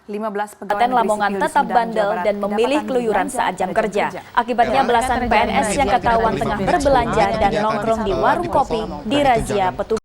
15 pegawai Kabupaten negeri Lamongan sipil di tetap Sumedang, bandel Jawa Barat dan memilih kedapatan keluyuran berbelanja saat jam pada kerja. Akibatnya belasan PNS yang ketahuan tengah berbelanja dan nongkrong di warung kopi dirazia petugas.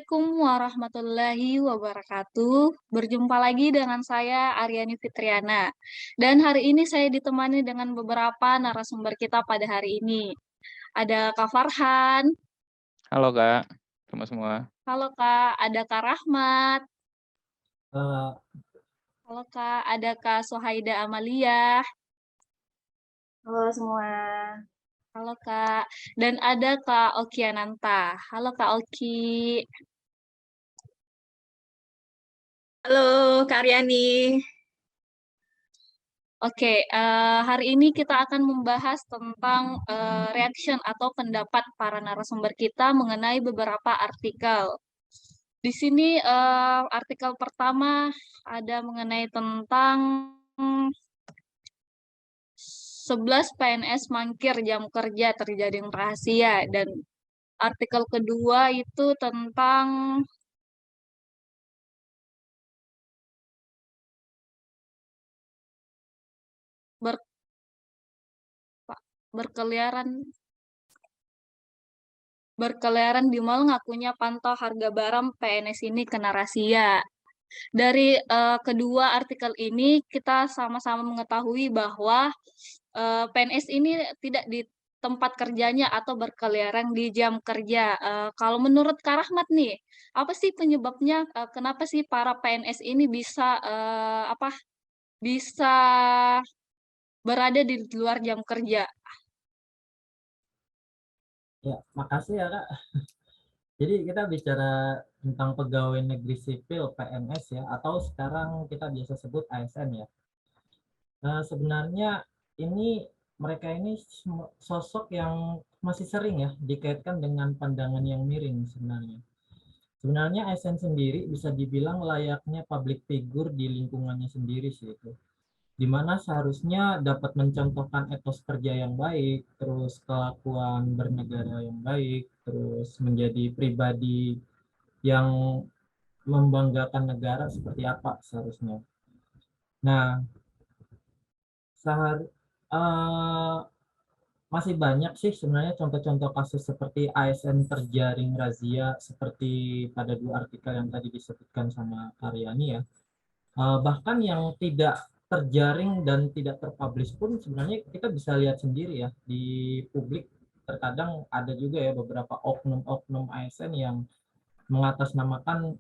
Assalamualaikum warahmatullahi wabarakatuh. Berjumpa lagi dengan saya Aryani Fitriana. Dan hari ini saya ditemani dengan beberapa narasumber kita pada hari ini. Ada Kak Farhan. Halo Kak, semua. Halo Kak, ada Kak Rahmat. Uh, Halo Kak, ada Kak Sohaida Amalia. Halo semua. Halo Kak, dan ada Kak Okiananta. Halo Kak Oki. Halo Kak Aryani. Oke, hari ini kita akan membahas tentang reaction atau pendapat para narasumber kita mengenai beberapa artikel. Di sini artikel pertama ada mengenai tentang 11 PNS mangkir jam kerja terjadi rahasia, dan artikel kedua itu tentang berkeliaran di mal ngakunya pantau harga barang PNS ini kena razia. Dari kedua artikel ini kita sama-sama mengetahui bahwa PNS ini tidak di tempat kerjanya atau berkeliaran di jam kerja. Kalau menurut Kak Rahmat nih, apa sih penyebabnya? Kenapa sih para PNS ini bisa bisa berada di luar jam kerja? Ya, makasih ya Kak. Jadi kita bicara tentang pegawai negeri sipil PNS ya, atau sekarang kita biasa sebut ASN ya. Nah, sebenarnya mereka ini sosok yang masih sering ya dikaitkan dengan pandangan yang miring sebenarnya. Sebenarnya ASN sendiri bisa dibilang layaknya public figure di lingkungannya sendiri sih itu. Di mana seharusnya dapat mencontohkan etos kerja yang baik, terus kelakuan bernegara yang baik, terus menjadi pribadi yang membanggakan negara seperti apa seharusnya. Nah, masih banyak sih sebenarnya contoh-contoh kasus seperti ASN terjaring razia seperti pada dua artikel yang tadi disebutkan sama Aryani ya. Bahkan yang tidak terjaring dan tidak terpublish pun sebenarnya kita bisa lihat sendiri ya di publik. Terkadang ada juga ya beberapa oknum-oknum ASN yang mengatasnamakan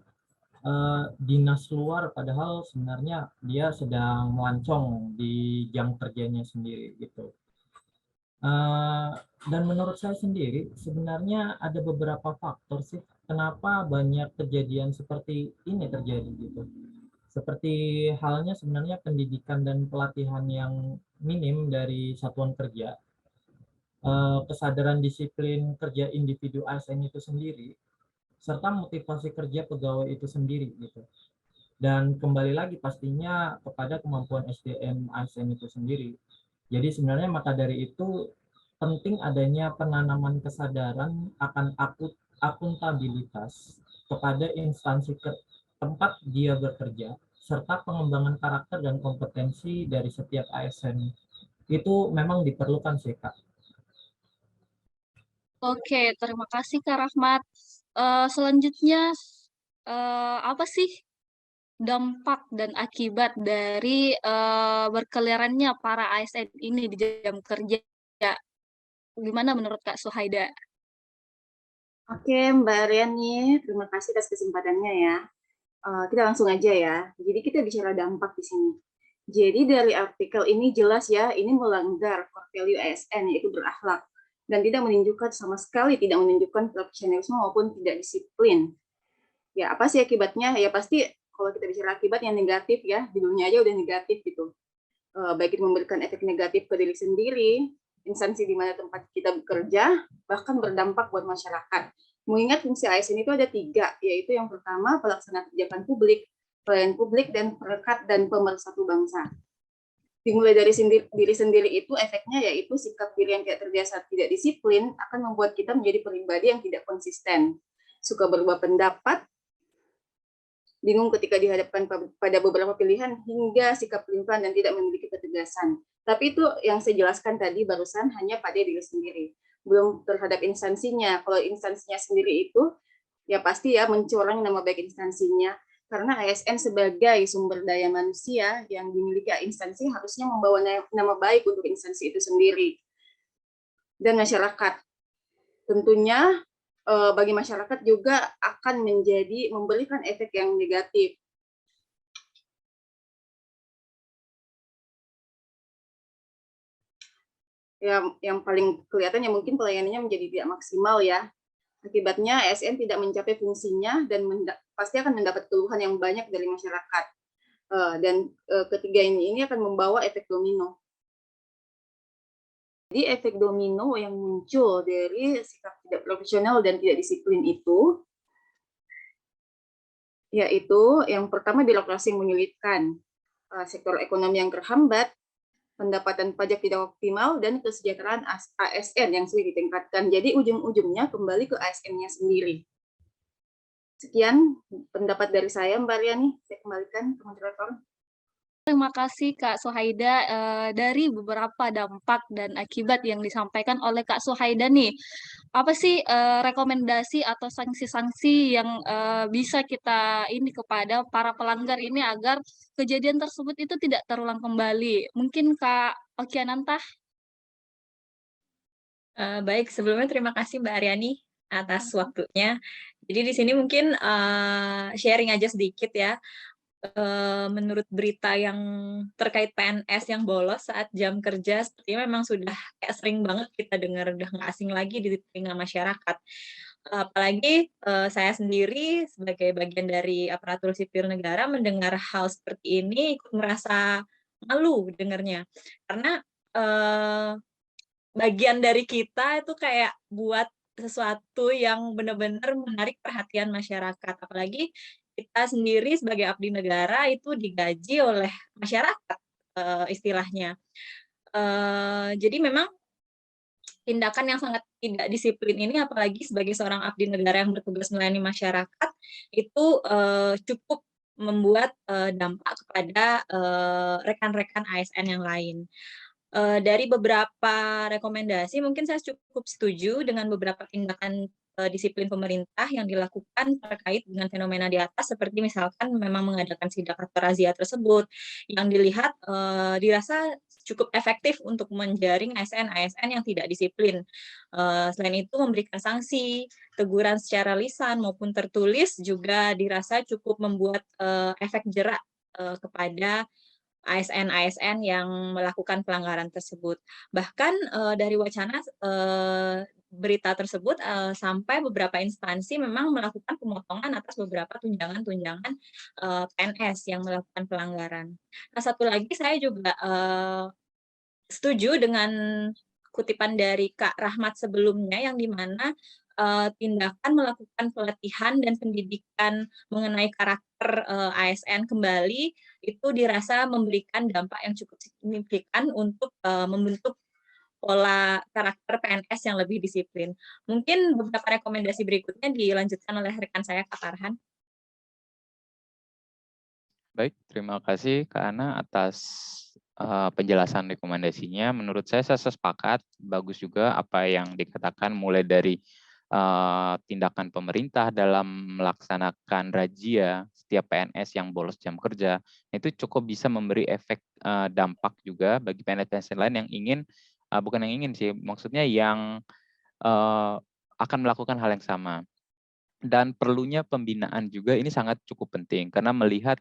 dinas luar, padahal sebenarnya dia sedang melancong di jam kerjanya sendiri gitu. Dan menurut saya sendiri sebenarnya ada beberapa faktor sih kenapa banyak kejadian seperti ini terjadi gitu. Seperti halnya sebenarnya pendidikan dan pelatihan yang minim dari satuan kerja, kesadaran disiplin kerja individu ASN itu sendiri, serta motivasi kerja pegawai itu sendiri gitu. Dan kembali lagi pastinya kepada kemampuan SDM ASN itu sendiri. Jadi sebenarnya maka dari itu penting adanya penanaman kesadaran akan akuntabilitas kepada instansi tempat dia bekerja, serta pengembangan karakter dan kompetensi dari setiap ASN itu memang diperlukan sih Kak. Oke, terima kasih Kak Rahmat. Selanjutnya, apa sih dampak dan akibat dari berkeliarannya para ASN ini di jam kerja? Gimana menurut Kak Suhaida? Oke Mbak Aryani, terima kasih atas kesempatannya ya. Kita langsung aja ya. Jadi kita bicara dampak di sini. Jadi dari artikel ini jelas ya, ini melanggar core value ASN, yaitu berakhlak. Dan tidak menunjukkan sama sekali, tidak menunjukkan profesionalisme maupun tidak disiplin. Ya, apa sih akibatnya? Ya pasti kalau kita bicara akibat yang negatif ya, judulnya aja udah negatif gitu. Baik itu memberikan efek negatif ke diri sendiri, instansi di mana tempat kita bekerja, bahkan berdampak buat masyarakat. Mengingat fungsi ASN itu ada 3, yaitu yang pertama pelaksana kebijakan publik, pelayan publik, dan perekat dan pemersatu bangsa. Dimulai dari diri sendiri itu efeknya yaitu sikap diri yang tidak terbiasa, tidak disiplin akan membuat kita menjadi pribadi yang tidak konsisten, suka berubah pendapat, bingung ketika dihadapkan pada beberapa pilihan, hingga sikap pelin-pelan dan tidak memiliki ketegasan. Tapi itu yang saya jelaskan tadi barusan hanya pada diri sendiri, belum terhadap instansinya. Kalau instansinya sendiri itu ya pasti ya mencoreng nama baik instansinya. Karena ASN sebagai sumber daya manusia yang dimiliki instansi harusnya membawa nama baik untuk instansi itu sendiri dan masyarakat. Tentunya bagi masyarakat juga akan memberikan efek yang negatif. Yang paling kelihatannya mungkin pelayanannya menjadi tidak maksimal ya. Akibatnya ASN tidak mencapai fungsinya dan pasti akan mendapat keluhan yang banyak dari masyarakat. Dan ketiga ini akan membawa efek domino. Jadi efek domino yang muncul dari sikap tidak profesional dan tidak disiplin itu, yaitu yang pertama birokrasi yang menyulitkan, sektor ekonomi yang terhambat, pendapatan pajak tidak optimal, dan kesejahteraan ASN yang sulit ditingkatkan. Jadi ujung-ujungnya kembali ke ASN-nya sendiri. Sekian pendapat dari saya, Mbak Riani. Saya kembalikan ke moderator. Terima kasih Kak Suhaida dari beberapa dampak dan akibat yang disampaikan oleh Kak Suhaida nih. Apa sih rekomendasi atau sanksi-sanksi yang bisa kita ini kepada para pelanggar ini agar kejadian tersebut itu tidak terulang kembali? Mungkin Kak Okiananta? Baik, sebelumnya terima kasih Mbak Aryani atas waktunya. Jadi di sini mungkin sharing aja sedikit ya. Menurut berita yang terkait PNS yang bolos saat jam kerja, sepertinya memang sudah kayak sering banget kita dengar, udah nggak asing lagi di telinga masyarakat. Apalagi saya sendiri sebagai bagian dari aparatur sipil negara mendengar hal seperti ini ikut merasa malu dengarnya. Karena bagian dari kita itu kayak buat sesuatu yang benar-benar menarik perhatian masyarakat. Apalagi kita sendiri sebagai abdi negara itu digaji oleh masyarakat istilahnya. Jadi memang tindakan yang sangat tidak disiplin ini, apalagi sebagai seorang abdi negara yang bertugas melayani masyarakat, itu cukup membuat dampak kepada rekan-rekan ASN yang lain. Dari beberapa rekomendasi, mungkin saya cukup setuju dengan beberapa tindakan disiplin pemerintah yang dilakukan terkait dengan fenomena di atas, seperti misalkan memang mengadakan sidak atau razia tersebut, yang dilihat dirasa cukup efektif untuk menjaring ASN yang tidak disiplin. Selain itu memberikan sanksi, teguran secara lisan maupun tertulis juga dirasa cukup membuat efek jerak kepada ASN yang melakukan pelanggaran tersebut. Bahkan dari wacana berita tersebut sampai beberapa instansi memang melakukan pemotongan atas beberapa tunjangan-tunjangan PNS yang melakukan pelanggaran. Nah, satu lagi saya juga setuju dengan kutipan dari Kak Rahmat sebelumnya, yang dimana tindakan melakukan pelatihan dan pendidikan mengenai karakter ASN kembali itu dirasa memberikan dampak yang cukup signifikan untuk membentuk pola karakter PNS yang lebih disiplin. Mungkin beberapa rekomendasi berikutnya dilanjutkan oleh rekan saya, Kak Farhan. Baik, terima kasih Kak Ana atas penjelasan rekomendasinya. Menurut saya sepakat, bagus juga apa yang dikatakan mulai dari tindakan pemerintah dalam melaksanakan razia setiap PNS yang bolos jam kerja. Itu cukup bisa memberi efek dampak juga bagi PNS lain yang ingin, bukan yang ingin sih, maksudnya yang akan melakukan hal yang sama. Dan perlunya pembinaan juga ini sangat cukup penting, karena melihat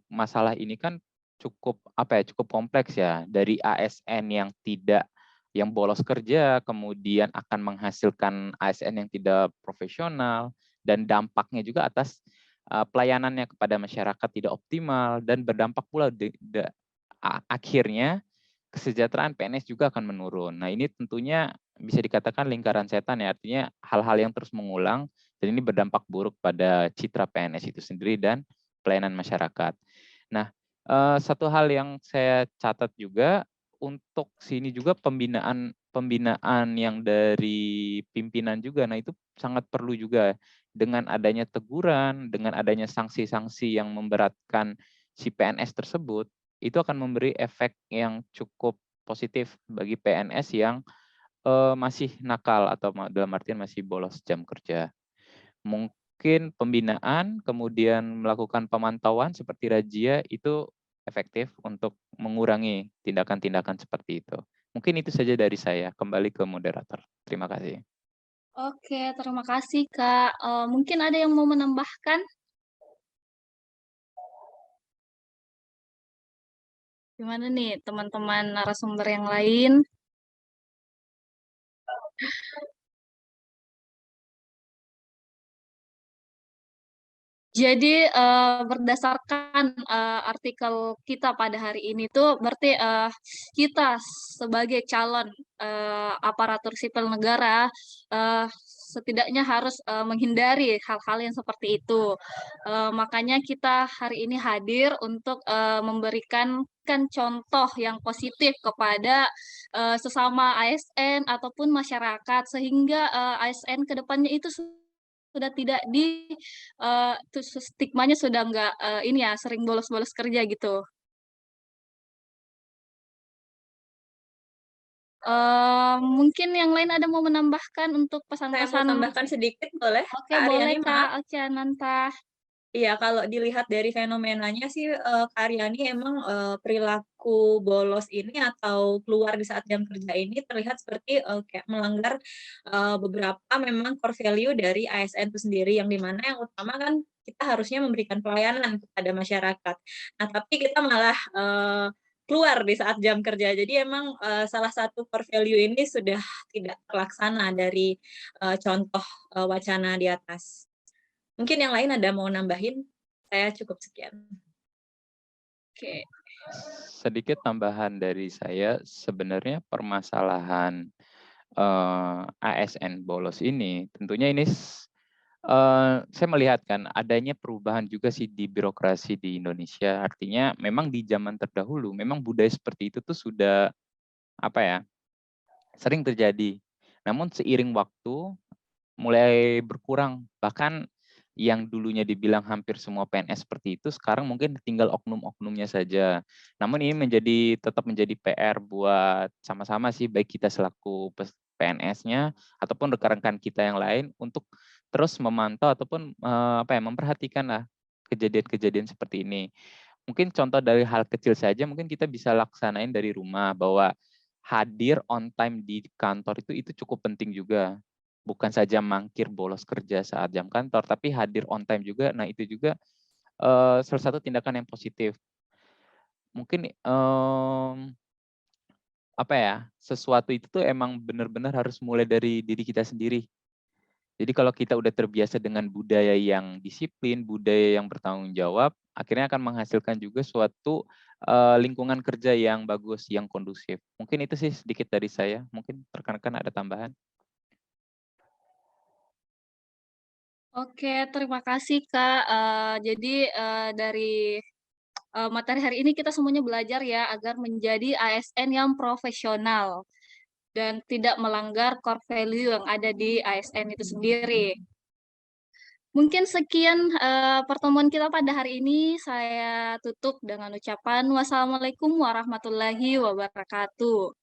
masalah ini kan cukup kompleks ya, dari ASN yang bolos kerja, kemudian akan menghasilkan ASN yang tidak profesional, dan dampaknya juga atas pelayanannya kepada masyarakat tidak optimal dan berdampak pula akhirnya kesejahteraan PNS juga akan menurun. Nah, ini tentunya bisa dikatakan lingkaran setan ya, artinya hal-hal yang terus mengulang dan ini berdampak buruk pada citra PNS itu sendiri dan pelayanan masyarakat. Nah, satu hal yang saya catat juga untuk sini juga pembinaan yang dari pimpinan juga. Nah, itu sangat perlu juga dengan adanya teguran, dengan adanya sanksi-sanksi yang memberatkan si PNS tersebut, itu akan memberi efek yang cukup positif bagi PNS yang masih nakal atau dalam artian masih bolos jam kerja. Mungkin pembinaan, kemudian melakukan pemantauan seperti razia itu efektif untuk mengurangi tindakan-tindakan seperti itu. Mungkin itu saja dari saya. Kembali ke moderator. Terima kasih. Oke, terima kasih Kak. Mungkin ada yang mau menambahkan? Gimana nih teman-teman narasumber yang lain? Jadi berdasarkan artikel kita pada hari ini tuh berarti kita sebagai calon aparatur sipil negara setidaknya harus menghindari hal-hal yang seperti itu. Makanya kita hari ini hadir untuk memberikan contoh yang positif kepada sesama ASN ataupun masyarakat sehingga ASN ke depannya itu sudah tidak stigmanya sudah nggak ini ya sering bolos-bolos kerja gitu. Mungkin yang lain ada mau menambahkan untuk Saya mau pesan-pesan? tambahkan sedikit boleh, Oke, Kak boleh Aryani, Kak maaf? Oceananta. Iya, kalau dilihat dari fenomenanya sih, Kak Aryani emang, perilaku bolos ini atau keluar di saat jam kerja ini terlihat seperti, kayak melanggar, beberapa memang core value dari ASN itu sendiri, yang di mana yang utama kan kita harusnya memberikan pelayanan kepada masyarakat. Nah, tapi kita malah, keluar di saat jam kerja. Jadi emang, salah satu core value ini sudah tidak terlaksana dari, contoh, wacana di atas. Mungkin yang lain ada mau nambahin? Saya cukup sekian. Oke. Sedikit tambahan dari saya, sebenarnya permasalahan ASN bolos ini, tentunya ini saya melihat kan adanya perubahan juga sih di birokrasi di Indonesia. Artinya memang di zaman terdahulu, memang budaya seperti itu tuh sudah apa ya, sering terjadi. Namun seiring waktu mulai berkurang, bahkan yang dulunya dibilang hampir semua PNS seperti itu, sekarang mungkin tinggal oknum-oknumnya saja. Namun ini tetap menjadi PR buat sama-sama sih, baik kita selaku PNS-nya ataupun rekan-rekan kita yang lain untuk terus memantau ataupun memperhatikan lah kejadian-kejadian seperti ini. Mungkin contoh dari hal kecil saja, mungkin kita bisa laksanain dari rumah bahwa hadir on time di kantor itu cukup penting juga. Bukan saja mangkir bolos kerja saat jam kantor, tapi hadir on time juga. Nah, itu juga salah satu tindakan yang positif. Mungkin sesuatu itu tuh emang benar-benar harus mulai dari diri kita sendiri. Jadi kalau kita udah terbiasa dengan budaya yang disiplin, budaya yang bertanggung jawab, akhirnya akan menghasilkan juga suatu lingkungan kerja yang bagus, yang kondusif. Mungkin itu sih sedikit dari saya. Mungkin rekan-rekan ada tambahan. Oke, terima kasih Kak. Jadi dari materi hari ini kita semuanya belajar ya agar menjadi ASN yang profesional dan tidak melanggar core value yang ada di ASN itu sendiri. Mungkin sekian pertemuan kita pada hari ini. Saya tutup dengan ucapan wassalamualaikum warahmatullahi wabarakatuh.